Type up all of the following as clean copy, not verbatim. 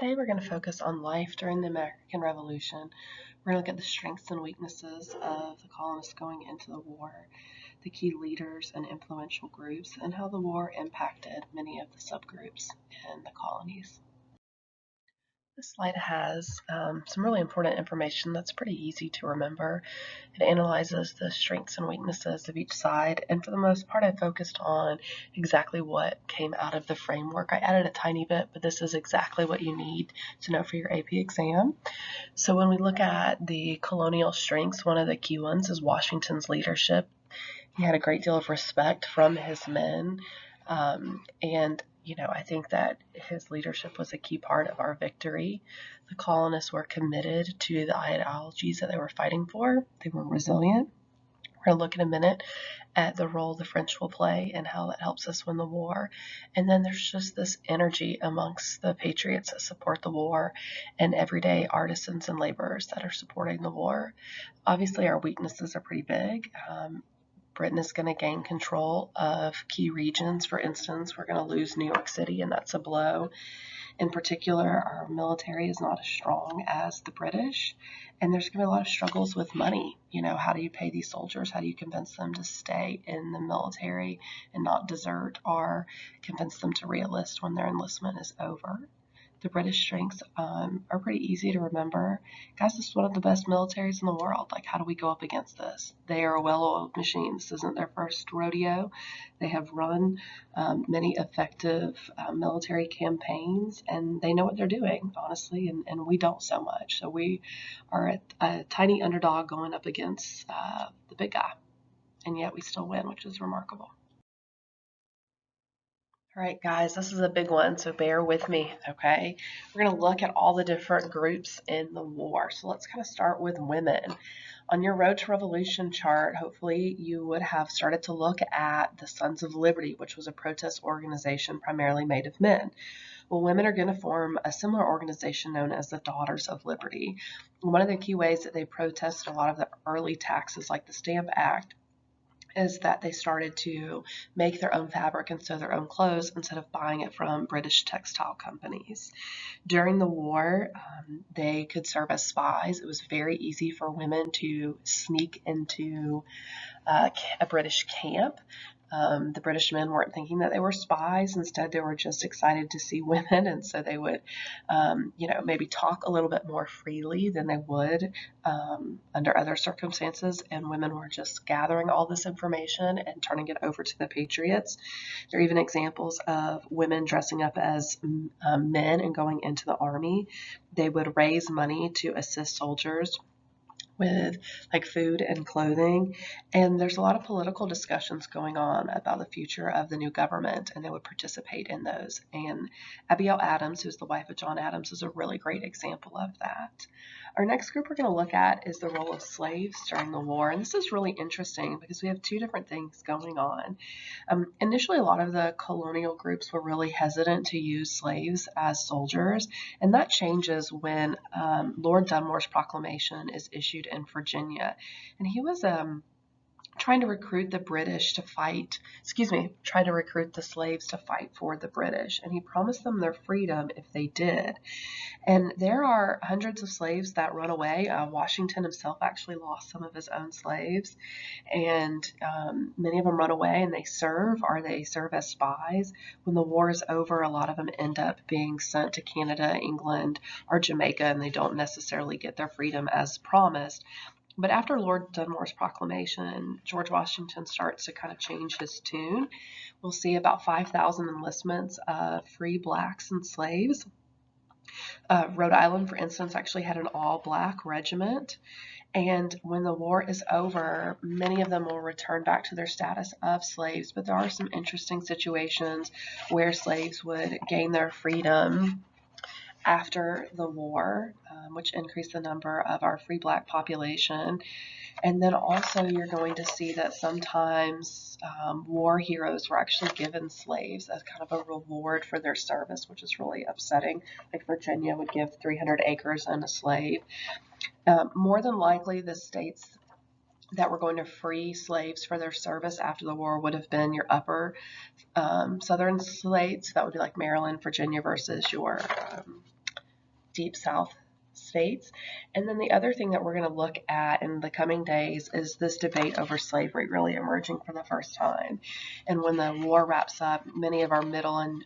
Today we're going to focus on life during the American Revolution. We're going to look at the strengths and weaknesses of the colonists going into the war, the key leaders and influential groups, and how the war impacted many of the subgroups in the colonies. This slide has some really important information that's pretty easy to remember. It analyzes the strengths and weaknesses of each side, and for the most part I focused on exactly what came out of the framework. I added a tiny bit, but this is exactly what you need to know for your AP exam. So when we look at the colonial strengths, one of the key ones is Washington's leadership. He had a great deal of respect from his men, and I think that his leadership was a key part of our victory. The colonists were committed to the ideologies that they were fighting for. They were resilient. We're going to look in a minute at the role the French will play and how that helps us win the war. And then there's just this energy amongst the patriots that support the war and everyday artisans and laborers that are supporting the war. Obviously, our weaknesses are pretty big. Britain is going to gain control of key regions. For instance, we're going to lose New York City, and that's a blow. In particular, our military is not as strong as the British, and there's going to be a lot of struggles with money. How do you pay these soldiers? How do you convince them to stay in the military and not desert, or convince them to re-enlist when their enlistment is over? The British strengths are pretty easy to remember. Guys, this is one of the best militaries in the world. How do we go up against this? They are a well-oiled machine. This isn't their first rodeo. They have run many effective military campaigns, and they know what they're doing, honestly, and we don't so much. So we are a tiny underdog going up against the big guy, and yet we still win, which is remarkable. All right, guys, this is a big one, so bear with me, okay? We're going to look at all the different groups in the war. So let's kind of start with women. On your Road to Revolution chart, hopefully you would have started to look at the Sons of Liberty, which was a protest organization primarily made of men. Well, women are going to form a similar organization known as the Daughters of Liberty. One of the key ways that they protested a lot of the early taxes, like the Stamp Act, is that they started to make their own fabric and sew their own clothes instead of buying it from British textile companies. During the war, they could serve as spies. It was very easy for women to sneak into a British camp. The British men weren't thinking that they were spies. Instead, they were just excited to see women, and so they would, maybe talk a little bit more freely than they would under other circumstances. And women were just gathering all this information and turning it over to the Patriots. There are even examples of women dressing up as men and going into the army. They would raise money to assist soldiers with food and clothing, and there's a lot of political discussions going on about the future of the new government, and they would participate in those. And Abigail Adams, who's the wife of John Adams, is a really great example of that. Our next group we're going to look at is the role of slaves during the war, and this is really interesting because we have two different things going on. Initially, a lot of the colonial groups were really hesitant to use slaves as soldiers, and that changes when Lord Dunmore's proclamation is issued in Virginia. And he was trying to recruit the slaves to fight for the British, and he promised them their freedom if they did. And there are hundreds of slaves that run away. Washington himself actually lost some of his own slaves, and many of them run away and they serve as spies. When the war is over, a lot of them end up being sent to Canada, England, or Jamaica, and they don't necessarily get their freedom as promised. But after Lord Dunmore's proclamation, George Washington starts to kind of change his tune. We'll see about 5,000 enlistments of free blacks and slaves. Rhode Island, for instance, actually had an all-black regiment. And when the war is over, many of them will return back to their status of slaves. But there are some interesting situations where slaves would gain their freedom after the war, which increased the number of our free black population. And then also you're going to see that sometimes war heroes were actually given slaves as kind of a reward for their service, which is really upsetting. Like Virginia would give 300 acres and a slave. More than likely, the states that were going to free slaves for their service after the war would have been your upper southern states. That would be like Maryland, Virginia versus your Deep South states. And then the other thing that we're going to look at in the coming days is this debate over slavery really emerging for the first time. And when the war wraps up, many of our middle and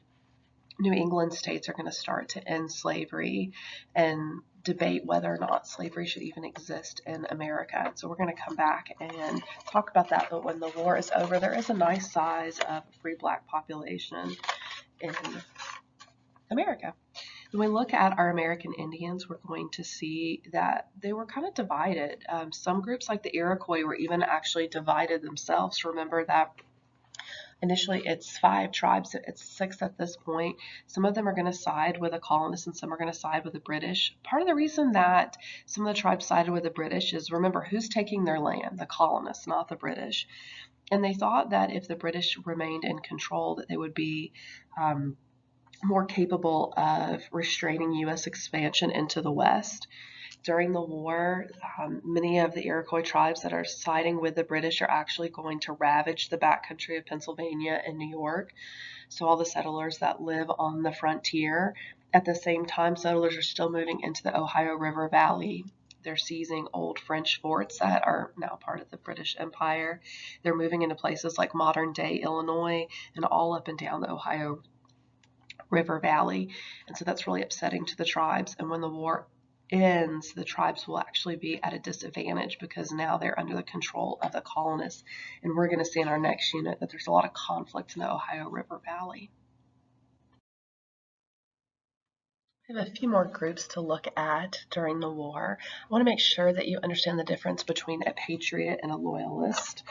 New England states are going to start to end slavery and debate whether or not slavery should even exist in America. So we're going to come back and talk about that. But when the war is over, there is a nice size of free black population in America. When we look at our American Indians, we're going to see that they were kind of divided. Some groups, like the Iroquois, were even actually divided themselves. Remember that initially it's 5 tribes, it's 6 at this point. Some of them are going to side with the colonists and some are going to side with the British. Part of the reason that some of the tribes sided with the British is, remember, who's taking their land? The colonists, not the British. And they thought that if the British remained in control, that they would be more capable of restraining U.S. expansion into the West. During the war, many of the Iroquois tribes that are siding with the British are actually going to ravage the backcountry of Pennsylvania and New York. So all the settlers that live on the frontier. At the same time, settlers are still moving into the Ohio River Valley. They're seizing old French forts that are now part of the British Empire. They're moving into places like modern-day Illinois and all up and down the Ohio River Valley. And so that's really upsetting to the tribes. And when the war ends, the tribes will actually be at a disadvantage because now they're under the control of the colonists. And we're going to see in our next unit that there's a lot of conflict in the Ohio River Valley. We have a few more groups to look at during the war. I want to make sure that you understand the difference between a patriot and a loyalist.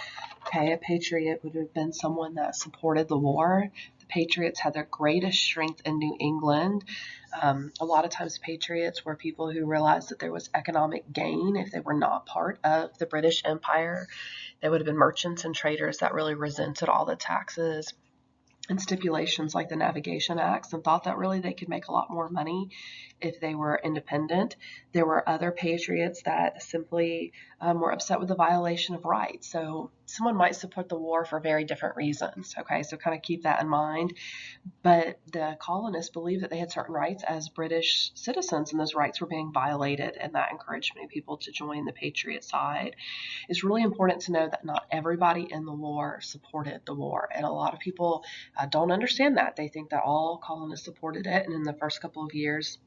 Okay, a patriot would have been someone that supported the war. The Patriots had their greatest strength in New England. A lot of times patriots were people who realized that there was economic gain if they were not part of the British Empire. They would have been merchants and traders that really resented all the taxes and stipulations like the Navigation Acts and thought that really they could make a lot more money if they were independent. There were other patriots that simply were upset with the violation of rights. So someone might support the war for very different reasons. Okay, so kind of keep that in mind. But the colonists believed that they had certain rights as British citizens, and those rights were being violated, and that encouraged many people to join the Patriot side. It's really important to know that not everybody in the war supported the war, and a lot of people don't understand that. They think that all colonists supported it, and in the first couple of years,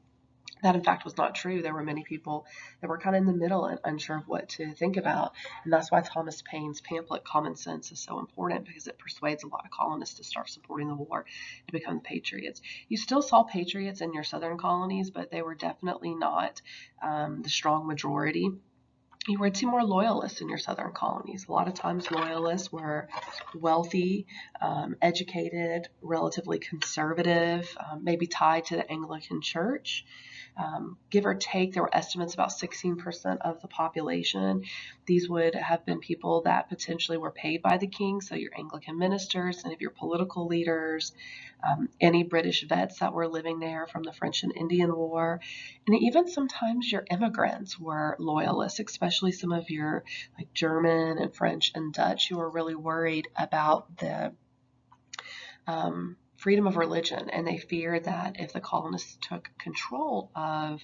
that in fact was not true. There were many people that were kind of in the middle and unsure of what to think about. And that's why Thomas Paine's pamphlet Common Sense is so important, because it persuades a lot of colonists to start supporting the war, to become patriots. You still saw patriots in your southern colonies, but they were definitely not the strong majority. You would see more loyalists in your southern colonies. A lot of times loyalists were wealthy, educated, relatively conservative, maybe tied to the Anglican Church. Give or take, there were estimates about 16% of the population. These would have been people that potentially were paid by the king, so your Anglican ministers, any of your political leaders, any British vets that were living there from the French and Indian War, and even sometimes your immigrants were loyalists, especially some of your like German and French and Dutch who were really worried about the freedom of religion, and they feared that if the colonists took control of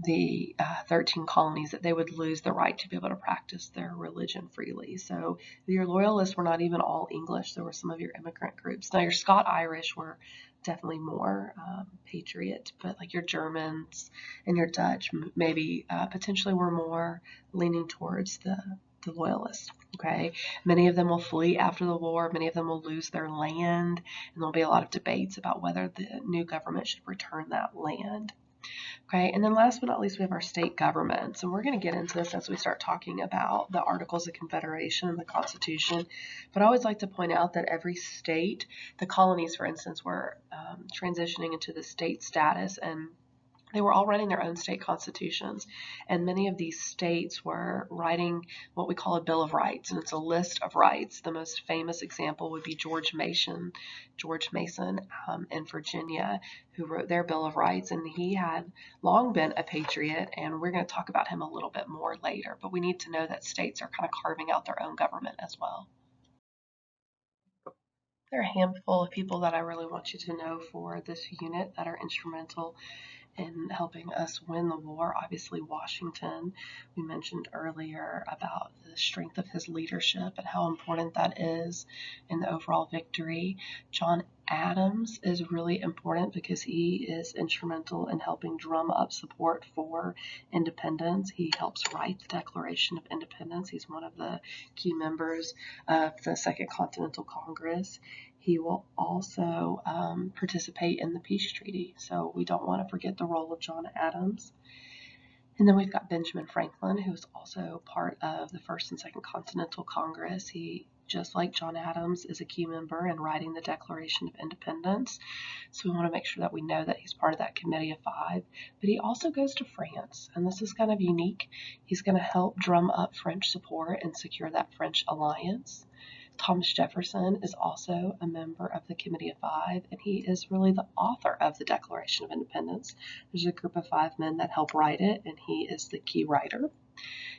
the 13 colonies, that they would lose the right to be able to practice their religion freely. So your loyalists were not even all English. There were some of your immigrant groups. Now your Scot-Irish were definitely more patriot, but like your Germans and your Dutch maybe potentially were more leaning towards the loyalists. Okay, many of them will flee after the war. Many of them will lose their land, and there'll be a lot of debates about whether the new government should return that land. Okay, and then last but not least, we have our state governments, and we're going to get into this as we start talking about the Articles of Confederation and the Constitution. But I always like to point out that every state, the colonies, for instance, were transitioning into the state status, and they were all writing their own state constitutions, and many of these states were writing what we call a Bill of Rights, and it's a list of rights. The most famous example would be George Mason in Virginia, who wrote their Bill of Rights, and he had long been a patriot, and we're going to talk about him a little bit more later, but we need to know that states are kind of carving out their own government as well. There are a handful of people that I really want you to know for this unit that are instrumental in helping us win the war. Obviously, Washington, we mentioned earlier about the strength of his leadership and how important that is in the overall victory. John Adams is really important because he is instrumental in helping drum up support for independence. He helps write the Declaration of Independence. He's one of the key members of the Second Continental Congress. He will also participate in the peace treaty. So we don't want to forget the role of John Adams. And then we've got Benjamin Franklin, who is also part of the First and Second Continental Congress. He, just like John Adams, is a key member in writing the Declaration of Independence. So we want to make sure that we know that he's part of that Committee of Five. But he also goes to France, and this is kind of unique. He's going to help drum up French support and secure that French alliance. Thomas Jefferson is also a member of the Committee of Five, and he is really the author of the Declaration of Independence. There's a group of 5 men that help write it, and he is the key writer.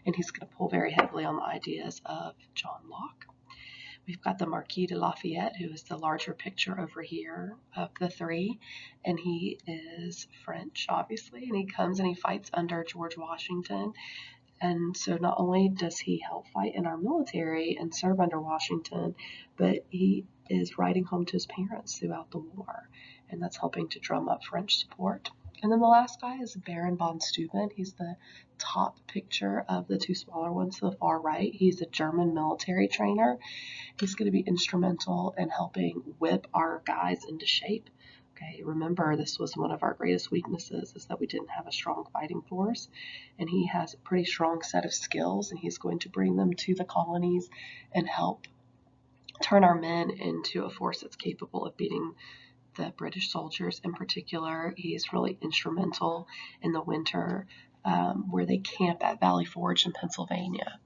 And he's going to pull very heavily on the ideas of John Locke. We've got the Marquis de Lafayette, who is the larger picture over here of the 3, and he is French, obviously, and he comes and he fights under George Washington. And so not only does he help fight in our military and serve under Washington, but he is writing home to his parents throughout the war, and that's helping to drum up French support. And then the last guy is Baron von Steuben. He's the top picture of the 2 smaller ones to the far right. He's a German military trainer. He's going to be instrumental in helping whip our guys into shape. Okay, remember, this was one of our greatest weaknesses, is that we didn't have a strong fighting force, and he has a pretty strong set of skills, and he's going to bring them to the colonies and help turn our men into a force that's capable of beating the British soldiers. In particular, he's really instrumental in the winter where they camp at Valley Forge in Pennsylvania.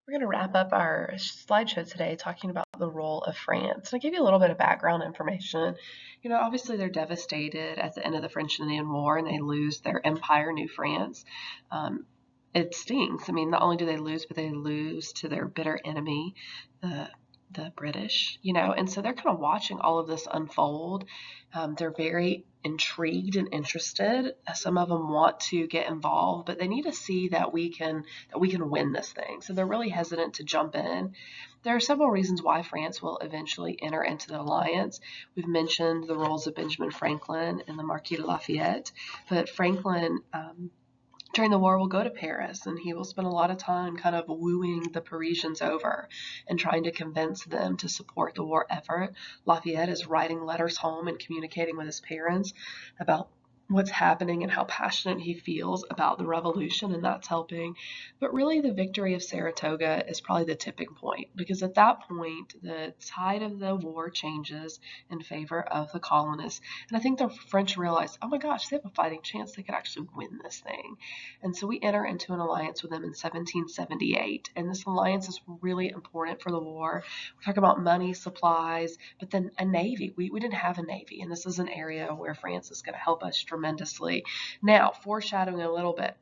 We're going to wrap up our slideshow today talking about the role of France. And I'll give you a little bit of background information. You know, obviously they're devastated at the end of the French and Indian War, and they lose their empire, New France. It stings. I mean, not only do they lose, but they lose to their bitter enemy, the British, you know, and so they're kind of watching all of this unfold. They're very intrigued and interested. Some of them want to get involved, but they need to see that we can win this thing. So they're really hesitant to jump in. There are several reasons why France will eventually enter into the alliance. We've mentioned the roles of Benjamin Franklin and the Marquis de Lafayette, but Franklin during the war will go to Paris, and he will spend a lot of time kind of wooing the Parisians over and trying to convince them to support the war effort. Lafayette is writing letters home and communicating with his parents about what's happening and how passionate he feels about the revolution, and that's helping. But really, the victory of Saratoga is probably the tipping point, because at that point, the tide of the war changes in favor of the colonists. And I think the French realized, oh my gosh, they have a fighting chance. They could actually win this thing. And so we enter into an alliance with them in 1778. And this alliance is really important for the war. We talk about money, supplies, but then a navy. We didn't have a navy, and this is an area where France is going to help us tremendously. Now, foreshadowing a little bit,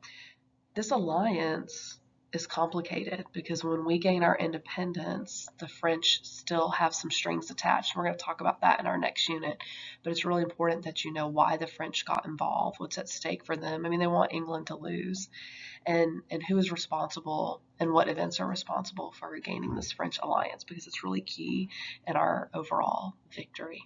this alliance is complicated because when we gain our independence, the French still have some strings attached. We're going to talk about that in our next unit, but it's really important that you know why the French got involved, what's at stake for them. I mean, they want England to lose, and who is responsible and what events are responsible for regaining this French alliance, because it's really key in our overall victory.